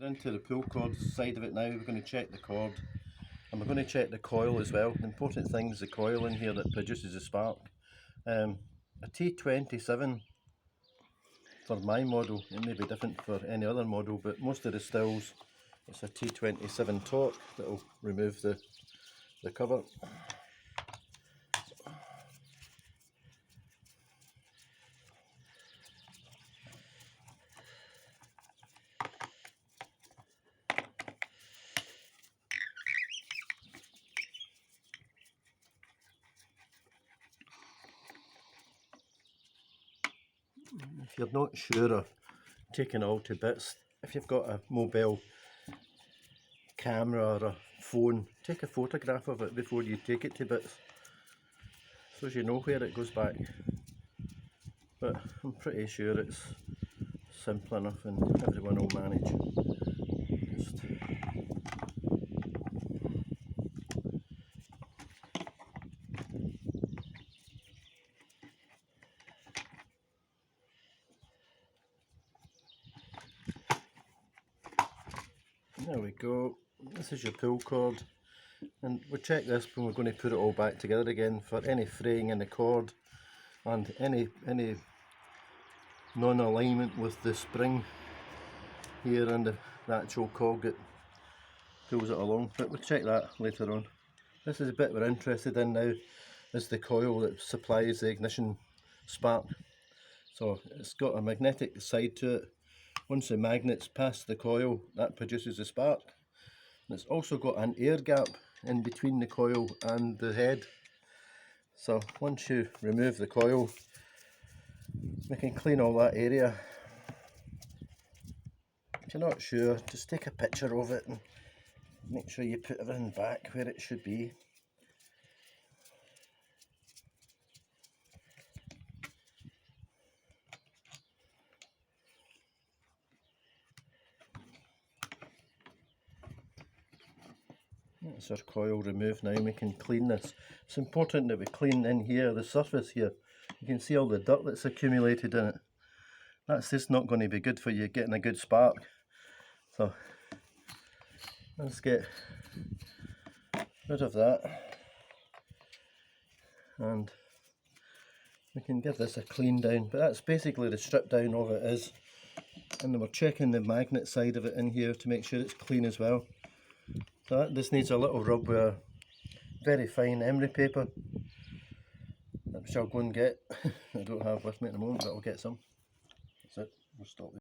We're into the pull cord side of it now. We're going to check the cord and we're going to check the coil as well. The important thing is the coil in here that produces the spark. A T27 for my model, it may be different for any other model, but most of the stills it's a T27 torque that will remove the cover. If you're not sure of taking it all to bits, if you've got a mobile camera or a phone, take a photograph of it before you take it to bits, so as you know where it goes back. But I'm pretty sure it's simple enough and everyone will manage. There we go, this is your pull cord, and we'll check this when we're going to put it all back together again for any fraying in the cord and any non-alignment with the spring here and the actual cog that pulls it along, but we'll check that later on. This is the bit we're interested in now, is the coil that supplies the ignition spark. So it's got a magnetic side to it. Once the magnets pass the coil, that produces a spark. And it's also got an air gap in between the coil and the head. So once you remove the coil, we can clean all that area. If you're not sure, just take a picture of it and make sure you put everything back where it should be. That's our coil removed now, and we can clean this. It's important that we clean in here, the surface here. You can see all the dirt that's accumulated in it. That's just not going to be good for you getting a good spark. So let's get rid of that, and we can give this a clean down. But that's basically the strip down of it is. And then we're checking the magnet side of it in here to make sure it's clean as well. So this needs a little rub with a very fine emery paper, which I'll go and get. I don't have with me at the moment, but I'll get some. That's it, we'll stop there.